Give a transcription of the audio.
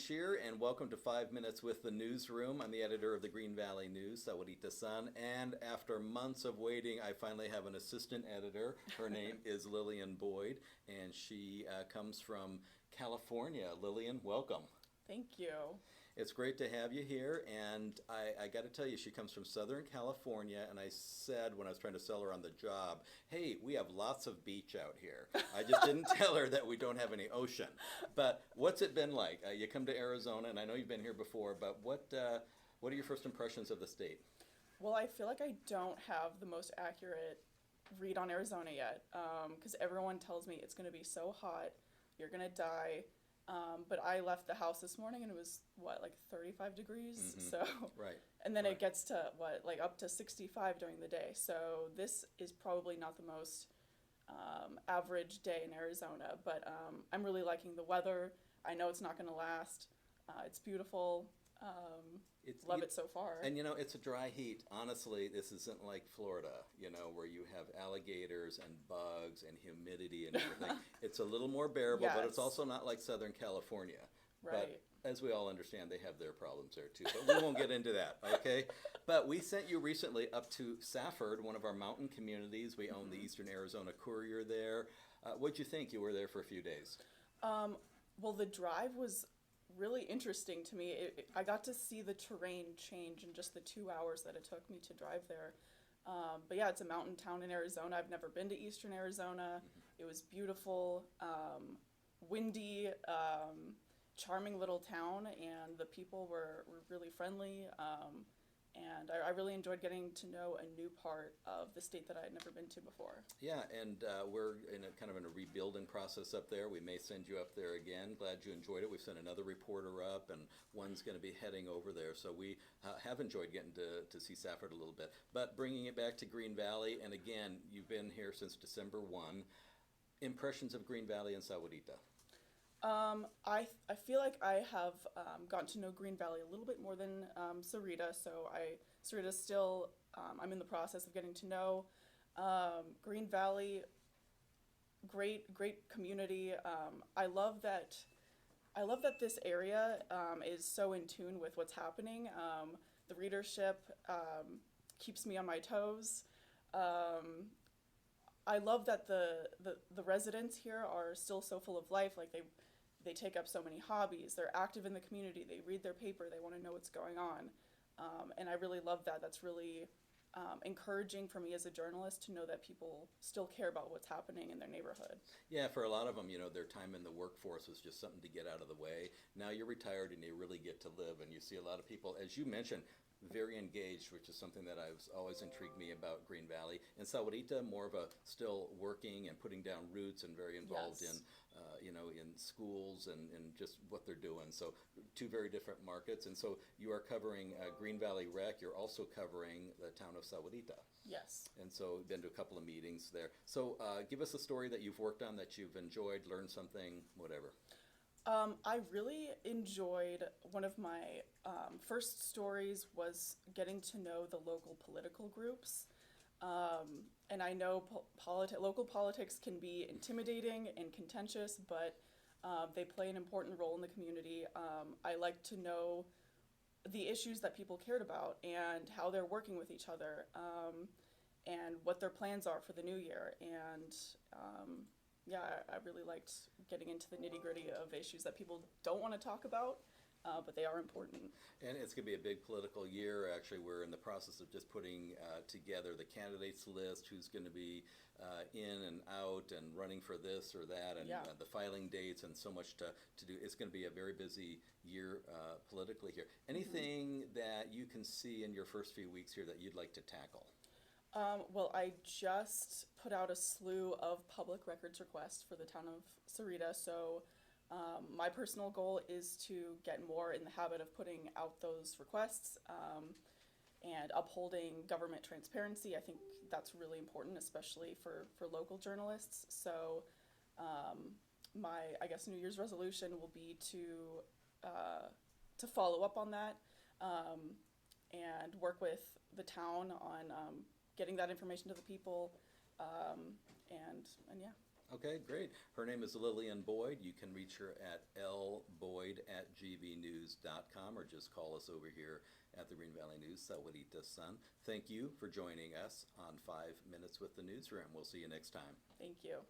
Shear, and welcome to 5 Minutes with the Newsroom. I'm the editor of the Green Valley News, Sahuarita Sun, and after months of waiting, I finally have an assistant editor. Her name is Lillian Boyd, and she comes from California. Lillian, welcome. Thank you. It's great to have you here, and I got to tell you, she comes from Southern California, and I said when I was trying to sell her on the job, hey, we have lots of beach out here. I just didn't tell her that we don't have any ocean. But what's it been like? You come to Arizona, and I know you've been here before, but what are your first impressions of the state? Well, I feel like I don't have the most accurate read on Arizona yet, because everyone tells me it's going to be so hot, you're going to die. But I left the house this morning and it was like 35 degrees. Mm-hmm. So, right. And then right. It gets to like up to 65 during the day. So this is probably not the most average day in Arizona, but I'm really liking the weather. I know it's not going to last. It's beautiful. Love it so far. And it's a dry heat. Honestly, this isn't like Florida, where you have alligators and bugs and humidity and everything. It's a little more bearable, Yes. but it's also not like Southern California. Right. But as we all understand, they have their problems there too. But we won't get into that, okay? But we sent you recently up to Safford, one of our mountain communities. We own the Eastern Arizona Courier there. What'd you think? You were there for a few days. Well, the drive was really interesting to me. I got to see the terrain change in just the 2 hours that it took me to drive there. But yeah, it's a mountain town in Arizona. I've never been to Eastern Arizona. Mm-hmm. It was beautiful, windy, charming little town, and the people were really friendly. And I really enjoyed getting to know a new part of the state that I had never been to before. Yeah, and we're in a kind of in a rebuilding process up there. We may send you up there again. Glad you enjoyed it. We've sent another reporter up, and one's going to be heading over there. So we have enjoyed getting to see Safford a little bit. But bringing it back to Green Valley, and again, you've been here since December 1. Impressions of Green Valley and Sahuarita? I feel like I have gotten to know Green Valley a little bit more than Sahuarita, so Sahuarita's still, I'm in the process of getting to know. Green Valley, great community. I love that this area is so in tune with what's happening. The readership keeps me on my toes. I love that the residents here are still so full of life. Like they take up so many hobbies. They're active in the community. They read their paper. They want to know what's going on. And I really love that. That's really encouraging for me as a journalist to know that people still care about what's happening in their neighborhood. Yeah, for a lot of them, their time in the workforce was just something to get out of the way. Now you're retired and you really get to live, and you see a lot of people, as you mentioned, very engaged, which is something that I've always intrigued me about Green Valley. And Sahuarita, more of a still working and putting down roots and very involved Yes. in, in schools and just what they're doing. So two very different markets. And so you are covering Green Valley Rec. You're also covering the town of Sahuarita. Yes. And so been to a couple of meetings there. So give us a story that you've worked on that you've enjoyed, learned something, whatever. I really enjoyed one of my first stories was getting to know the local political groups. And I know local politics can be intimidating and contentious, but they play an important role in the community. I like to know the issues that people cared about and how they're working with each other, and what their plans are for the new year. And yeah, I really liked getting into the nitty-gritty of issues that people don't want to talk about, but they are important. And it's going to be a big political year. Actually, we're in the process of just putting together the candidates list, who's going to be in and out and running for this or that, and Yeah. The filing dates, and so much to do. It's going to be a very busy year politically here. Anything that you can see in your first few weeks here that you'd like to tackle? Well, I just put out a slew of public records requests for the town of Sahuarita, so my personal goal is to get more in the habit of putting out those requests and upholding government transparency. I think that's really important, especially for local journalists. So my, I guess, New Year's resolution will be to follow up on that and work with the town on getting that information to the people, and yeah. Okay, great. Her name is Lillian Boyd. You can reach her at lboyd@gvnews.com or just call us over here at the Green Valley News, Sahuarita Sun. Thank you for joining us on 5 Minutes with the Newsroom. We'll see you next time. Thank you.